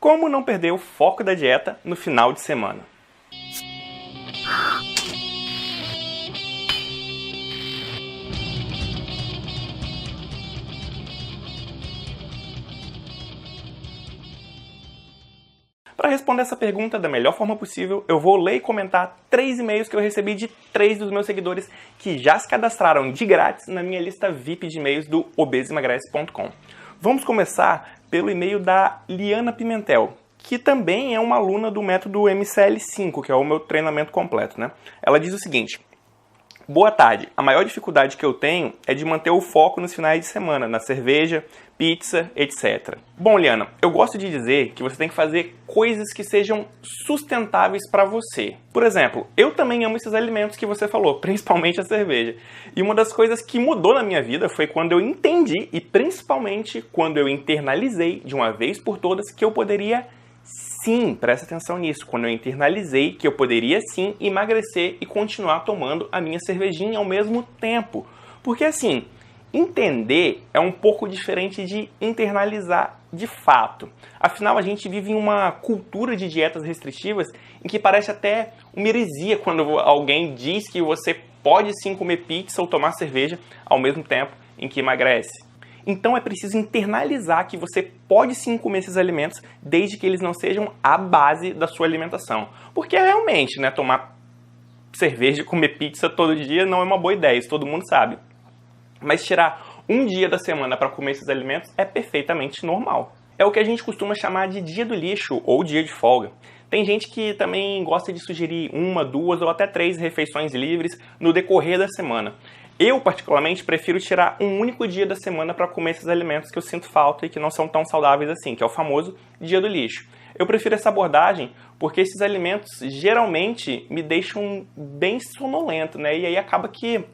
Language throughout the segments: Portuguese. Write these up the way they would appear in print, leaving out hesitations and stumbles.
Como não perder o foco da dieta no final de semana? Para responder essa pergunta da melhor forma possível, eu vou ler e comentar 3 e-mails que eu recebi de 3 dos meus seguidores que já se cadastraram de grátis na minha lista VIP de e-mails do obesemagrece.com. Vamos começar pelo e-mail da Liana Pimentel, que também é uma aluna do método MCL5, que é o meu treinamento completo, né? Ela diz o seguinte: boa tarde, a maior dificuldade que eu tenho é de manter o foco nos finais de semana, na cerveja, pizza, etc. Bom, Liana, eu gosto de dizer que você tem que fazer coisas que sejam sustentáveis para você. Por exemplo, eu também amo esses alimentos que você falou, principalmente a cerveja. E uma das coisas que mudou na minha vida foi quando eu entendi, e principalmente quando eu internalizei de uma vez por todas, que eu poderia sim, presta atenção nisso, quando eu internalizei que eu poderia sim emagrecer e continuar tomando a minha cervejinha ao mesmo tempo. Porque assim, entender é um pouco diferente de internalizar de fato. Afinal, a gente vive em uma cultura de dietas restritivas em que parece até uma heresia quando alguém diz que você pode sim comer pizza ou tomar cerveja ao mesmo tempo em que emagrece. Então é preciso internalizar que você pode sim comer esses alimentos desde que eles não sejam a base da sua alimentação. Porque realmente, né, tomar cerveja e comer pizza todo dia não é uma boa ideia, isso todo mundo sabe. Mas tirar um dia da semana para comer esses alimentos é perfeitamente normal. É o que a gente costuma chamar de dia do lixo ou dia de folga. Tem gente que também gosta de sugerir 1, 2 ou até 3 refeições livres no decorrer da semana. Eu, particularmente, prefiro tirar um único dia da semana para comer esses alimentos que eu sinto falta e que não são tão saudáveis assim, que é o famoso dia do lixo. Eu prefiro essa abordagem porque esses alimentos geralmente me deixam bem sonolento, né? E aí acaba que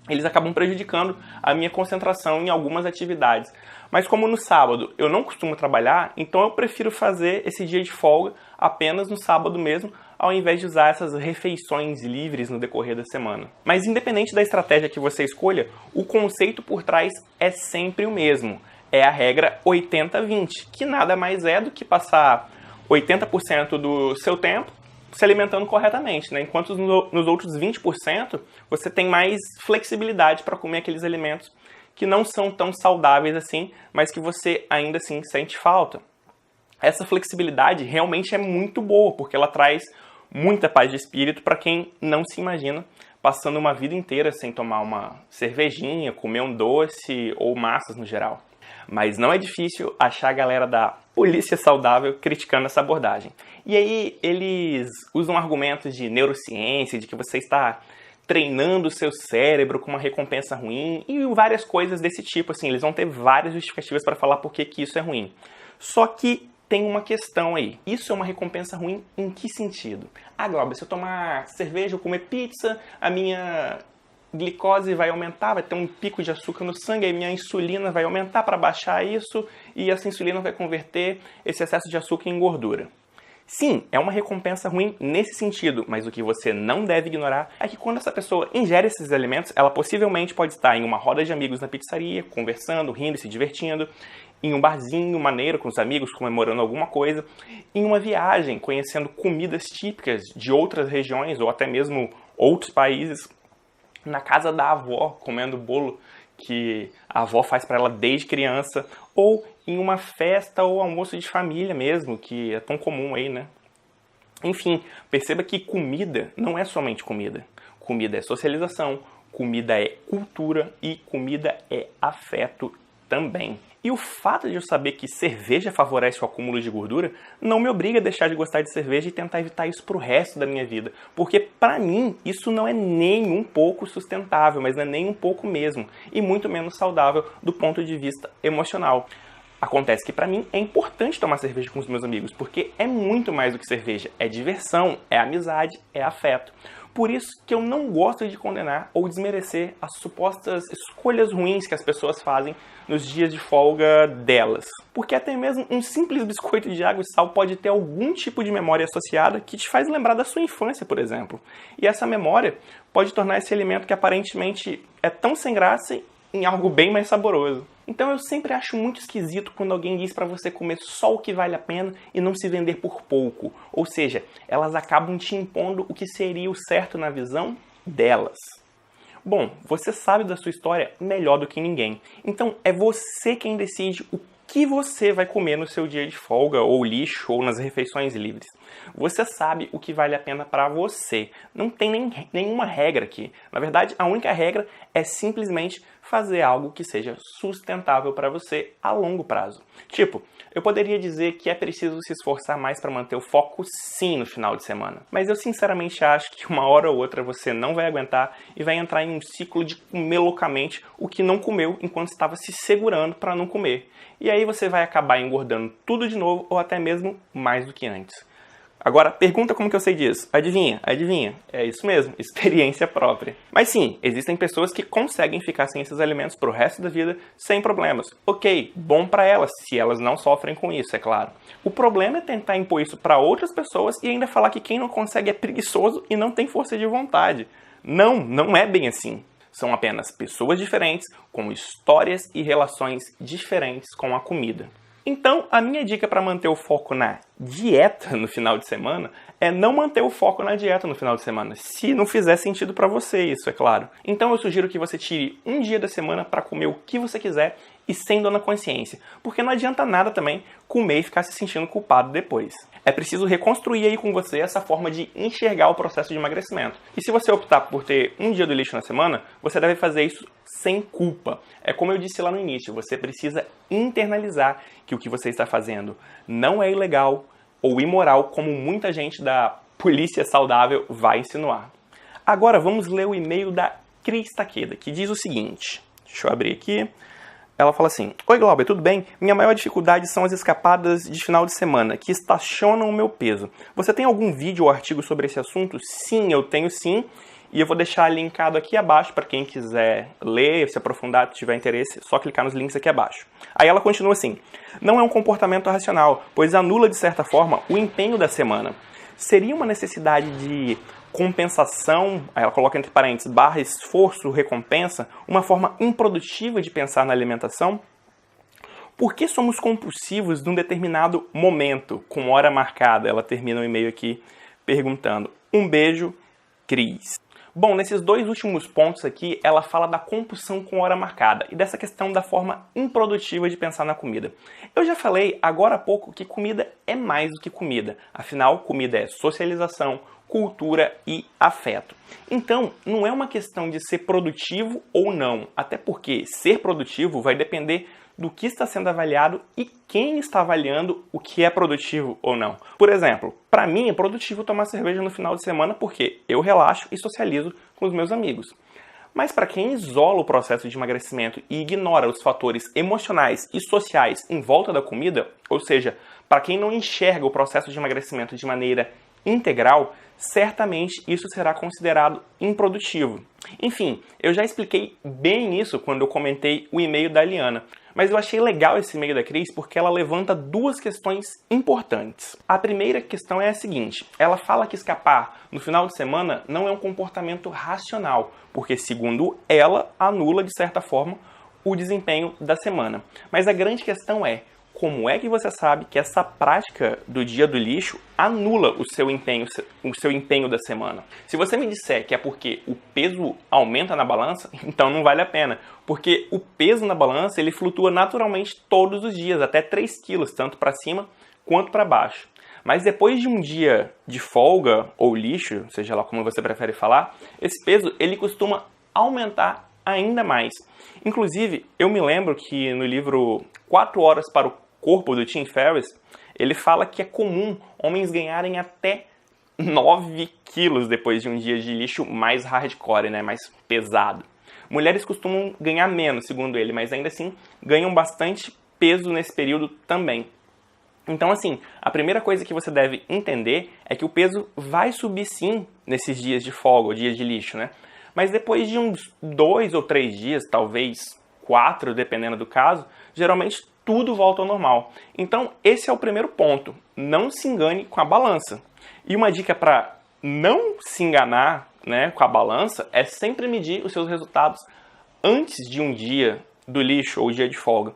eles acabam prejudicando a minha concentração em algumas atividades. Mas como no sábado eu não costumo trabalhar, então eu prefiro fazer esse dia de folga apenas no sábado mesmo, ao invés de usar essas refeições livres no decorrer da semana. Mas independente da estratégia que você escolha, o conceito por trás é sempre o mesmo. É a regra 80-20, que nada mais é do que passar 80% do seu tempo se alimentando corretamente, né? Enquanto nos outros 20% você tem mais flexibilidade para comer aqueles alimentos que não são tão saudáveis assim, mas que você ainda assim sente falta. Essa flexibilidade realmente é muito boa, porque ela traz muita paz de espírito para quem não se imagina passando uma vida inteira sem tomar uma cervejinha, comer um doce ou massas no geral. Mas não é difícil achar a galera da polícia saudável criticando essa abordagem. E aí eles usam argumentos de neurociência, de que você está treinando o seu cérebro com uma recompensa ruim e várias coisas desse tipo. Assim, eles vão ter várias justificativas para falar por que isso é ruim. Só que tem uma questão aí. Isso é uma recompensa ruim em que sentido? Ah, Glauber, se eu tomar cerveja ou comer pizza, a minha glicose vai aumentar, vai ter um pico de açúcar no sangue, aí minha insulina vai aumentar para baixar isso, e essa insulina vai converter esse excesso de açúcar em gordura. Sim, é uma recompensa ruim nesse sentido, mas o que você não deve ignorar é que quando essa pessoa ingere esses alimentos, ela possivelmente pode estar em uma roda de amigos na pizzaria, conversando, rindo e se divertindo, em um barzinho maneiro com os amigos, comemorando alguma coisa, em uma viagem, conhecendo comidas típicas de outras regiões ou até mesmo outros países, na casa da avó, comendo bolo que a avó faz para ela desde criança, ou em uma festa ou almoço de família mesmo, que é tão comum aí, né? Enfim, perceba que comida não é somente comida. Comida é socialização, comida é cultura e comida é afeto também. E o fato de eu saber que cerveja favorece o acúmulo de gordura não me obriga a deixar de gostar de cerveja e tentar evitar isso pro resto da minha vida. Porque pra mim isso não é nem um pouco sustentável, mas não é nem um pouco mesmo. E muito menos saudável do ponto de vista emocional. Acontece que pra mim é importante tomar cerveja com os meus amigos, porque é muito mais do que cerveja. É diversão, é amizade, é afeto. Por isso que eu não gosto de condenar ou desmerecer as supostas escolhas ruins que as pessoas fazem nos dias de folga delas. Porque até mesmo um simples biscoito de água e sal pode ter algum tipo de memória associada que te faz lembrar da sua infância, por exemplo. E essa memória pode tornar esse alimento que aparentemente é tão sem graça em algo bem mais saboroso. Então eu sempre acho muito esquisito quando alguém diz para você comer só o que vale a pena e não se vender por pouco. Ou seja, elas acabam te impondo o que seria o certo na visão delas. Bom, você sabe da sua história melhor do que ninguém. Então é você quem decide o que você vai comer no seu dia de folga, ou lixo, ou nas refeições livres. Você sabe o que vale a pena para você. Não tem nenhuma regra aqui. Na verdade, a única regra é simplesmente fazer algo que seja sustentável para você a longo prazo. Tipo, eu poderia dizer que é preciso se esforçar mais para manter o foco sim no final de semana. Mas eu sinceramente acho que uma hora ou outra você não vai aguentar e vai entrar em um ciclo de comer loucamente o que não comeu enquanto estava se segurando para não comer. E aí você vai acabar engordando tudo de novo ou até mesmo mais do que antes. Agora, pergunta como que eu sei disso. Adivinha? Adivinha? É isso mesmo, experiência própria. Mas sim, existem pessoas que conseguem ficar sem esses alimentos pro resto da vida sem problemas. Ok, bom pra elas, se elas não sofrem com isso, é claro. O problema é tentar impor isso pra outras pessoas e ainda falar que quem não consegue é preguiçoso e não tem força de vontade. Não é bem assim. São apenas pessoas diferentes, com histórias e relações diferentes com a comida. Então, a minha dica para manter o foco na dieta no final de semana é não manter o foco na dieta no final de semana, se não fizer sentido para você isso, é claro. Então eu sugiro que você tire um dia da semana para comer o que você quiser e sem dor na consciência, porque não adianta nada também comer e ficar se sentindo culpado depois. É preciso reconstruir aí com você essa forma de enxergar o processo de emagrecimento. E se você optar por ter um dia do lixo na semana, você deve fazer isso sem culpa. É como eu disse lá no início, você precisa internalizar que o que você está fazendo não é ilegal ou imoral, como muita gente da polícia saudável vai insinuar. Agora vamos ler o e-mail da Cris Takeda, que diz o seguinte. Deixa eu abrir aqui. Ela fala assim: Oi Glauber, tudo bem? Minha maior dificuldade são as escapadas de final de semana, que estacionam o meu peso. Você tem algum vídeo ou artigo sobre esse assunto? Sim, eu tenho sim. E eu vou deixar linkado aqui abaixo para quem quiser ler, se aprofundar, se tiver interesse, só clicar nos links aqui abaixo. Aí ela continua assim: Não é um comportamento racional, pois anula de certa forma o empenho da semana. Seria uma necessidade de compensação, aí ela coloca entre parênteses, barra esforço, recompensa, uma forma improdutiva de pensar na alimentação? Por que somos compulsivos num determinado momento, com hora marcada? Ela termina o e-mail aqui perguntando. Um beijo, Cris. Bom, nesses dois últimos pontos aqui, ela fala da compulsão com hora marcada e dessa questão da forma improdutiva de pensar na comida. Eu já falei agora há pouco que comida é mais do que comida. Afinal, comida é socialização, cultura e afeto. Então, não é uma questão de ser produtivo ou não, até porque ser produtivo vai depender do que está sendo avaliado e quem está avaliando o que é produtivo ou não. Por exemplo, para mim é produtivo tomar cerveja no final de semana porque eu relaxo e socializo com os meus amigos. Mas para quem isola o processo de emagrecimento e ignora os fatores emocionais e sociais em volta da comida, ou seja, para quem não enxerga o processo de emagrecimento de maneira integral, certamente isso será considerado improdutivo. Enfim, eu já expliquei bem isso quando eu comentei o e-mail da Liana, mas eu achei legal esse e-mail da Cris porque ela levanta duas questões importantes. A primeira questão é a seguinte: ela fala que escapar no final de semana não é um comportamento racional, porque, segundo ela, anula, de certa forma, o desempenho da semana. Mas a grande questão é: como é que você sabe que essa prática do dia do lixo anula o seu empenho da semana? Se você me disser que é porque o peso aumenta na balança, então não vale a pena. Porque o peso na balança ele flutua naturalmente todos os dias, até 3 quilos, tanto para cima quanto para baixo. Mas depois de um dia de folga ou lixo, seja lá como você prefere falar, esse peso ele costuma aumentar ainda mais. Inclusive, eu me lembro que no livro 4 Horas para o Corpo, do Tim Ferriss, ele fala que é comum homens ganharem até 9 quilos depois de um dia de lixo mais hardcore, né, mais pesado. Mulheres costumam ganhar menos, segundo ele, mas ainda assim ganham bastante peso nesse período também. Então, assim, a primeira coisa que você deve entender é que o peso vai subir sim nesses dias de folga, ou dias de lixo, né? Mas depois de uns 2 ou 3 dias, talvez 4, dependendo do caso, geralmente tudo volta ao normal. Então, esse é o primeiro ponto. Não se engane com a balança. E uma dica para não se enganar, né, com a balança é sempre medir os seus resultados antes de um dia do lixo ou dia de folga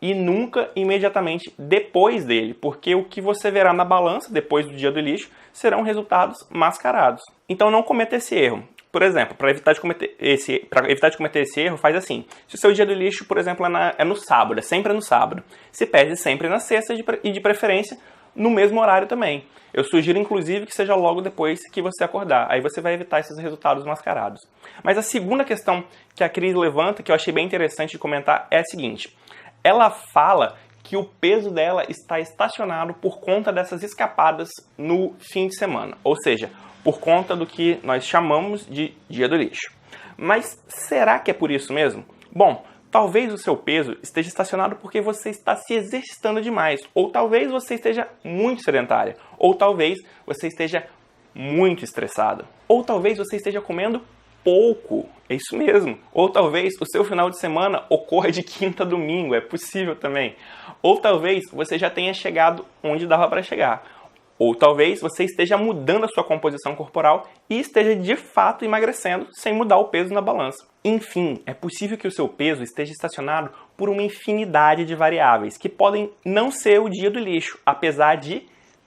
e nunca imediatamente depois dele, porque o que você verá na balança depois do dia do lixo serão resultados mascarados. Então não cometa esse erro. Por exemplo, para evitar de cometer esse erro, faz assim. Se o seu dia do lixo, por exemplo, é no sábado, é sempre no sábado, se pese sempre na sexta e de preferência no mesmo horário também. Eu sugiro, inclusive, que seja logo depois que você acordar. Aí você vai evitar esses resultados mascarados. Mas a segunda questão que a Cris levanta, que eu achei bem interessante de comentar, é a seguinte. Ela fala que o peso dela está estacionado por conta dessas escapadas no fim de semana. Ou seja, por conta do que nós chamamos de dia do lixo. Mas será que é por isso mesmo? Bom, talvez o seu peso esteja estacionado porque você está se exercitando demais, ou talvez você esteja muito sedentária, ou talvez você esteja muito estressada, ou talvez você esteja comendo pouco, é isso mesmo, ou talvez o seu final de semana ocorra de quinta a domingo, é possível também, ou talvez você já tenha chegado onde dava para chegar. Ou talvez você esteja mudando a sua composição corporal e esteja de fato emagrecendo sem mudar o peso na balança. Enfim, é possível que o seu peso esteja estacionado por uma infinidade de variáveis que podem não ser o dia do lixo, apesar de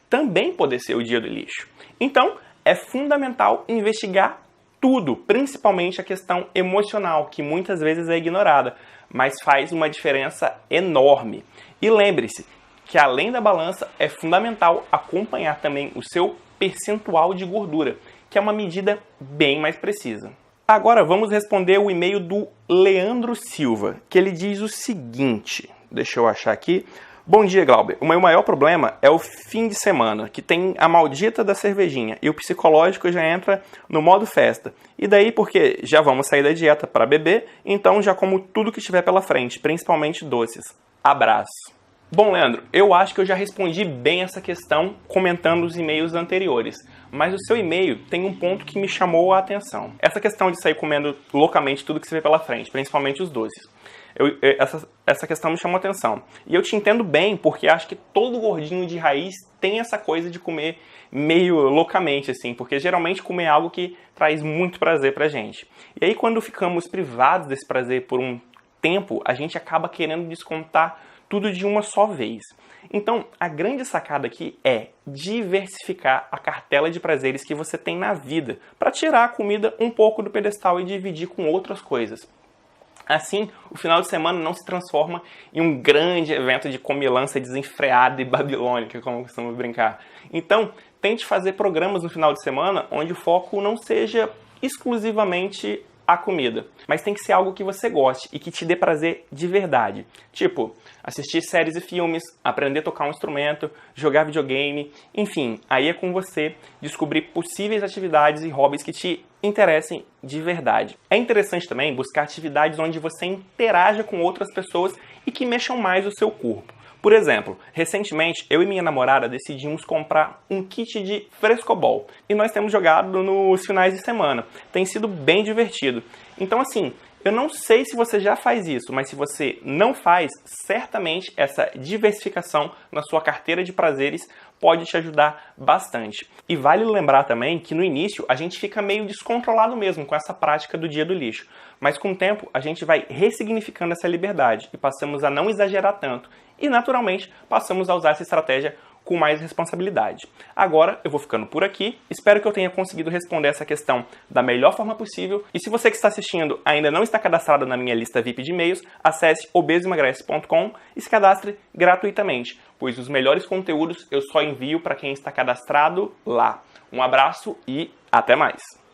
também poder ser o dia do lixo. Então, é fundamental investigar tudo, principalmente a questão emocional, que muitas vezes é ignorada, mas faz uma diferença enorme. E lembre-se, que além da balança, é fundamental acompanhar também o seu percentual de gordura, que é uma medida bem mais precisa. Agora vamos responder o e-mail do Leandro Silva, que ele diz o seguinte, deixa eu achar aqui. Bom dia, Glauber. O meu maior problema é o fim de semana, que tem a maldita da cervejinha, e o psicológico já entra no modo festa. E daí porque já vamos sair da dieta para beber, então já como tudo que estiver pela frente, principalmente doces. Abraço. Bom, Leandro, eu acho que eu já respondi bem essa questão comentando os e-mails anteriores, mas o seu e-mail tem um ponto que me chamou a atenção. Essa questão de sair comendo loucamente tudo que se vê pela frente, principalmente os doces. Essa questão me chamou a atenção. E eu te entendo bem, porque acho que todo gordinho de raiz tem essa coisa de comer meio loucamente, assim, porque geralmente comer é algo que traz muito prazer pra gente. E aí quando ficamos privados desse prazer por um tempo, a gente acaba querendo descontar tudo de uma só vez. Então, a grande sacada aqui é diversificar a cartela de prazeres que você tem na vida, para tirar a comida um pouco do pedestal e dividir com outras coisas. Assim, o final de semana não se transforma em um grande evento de comilança desenfreada e babilônica, como costumamos brincar. Então, tente fazer programas no final de semana onde o foco não seja exclusivamente a comida, mas tem que ser algo que você goste e que te dê prazer de verdade. Tipo, assistir séries e filmes, aprender a tocar um instrumento, jogar videogame, enfim, aí é com você descobrir possíveis atividades e hobbies que te interessem de verdade. É interessante também buscar atividades onde você interaja com outras pessoas e que mexam mais o seu corpo. Por exemplo, recentemente eu e minha namorada decidimos comprar um kit de frescobol e nós temos jogado nos finais de semana. Tem sido bem divertido. Então assim, eu não sei se você já faz isso, mas se você não faz, certamente essa diversificação na sua carteira de prazeres pode te ajudar bastante. E vale lembrar também que no início a gente fica meio descontrolado mesmo com essa prática do dia do lixo. Mas com o tempo a gente vai ressignificando essa liberdade e passamos a não exagerar tanto. E naturalmente passamos a usar essa estratégia com mais responsabilidade. Agora eu vou ficando por aqui, espero que eu tenha conseguido responder essa questão da melhor forma possível, e se você que está assistindo ainda não está cadastrado na minha lista VIP de e-mails, acesse obesoemagrece.com e se cadastre gratuitamente, pois os melhores conteúdos eu só envio para quem está cadastrado lá. Um abraço e até mais!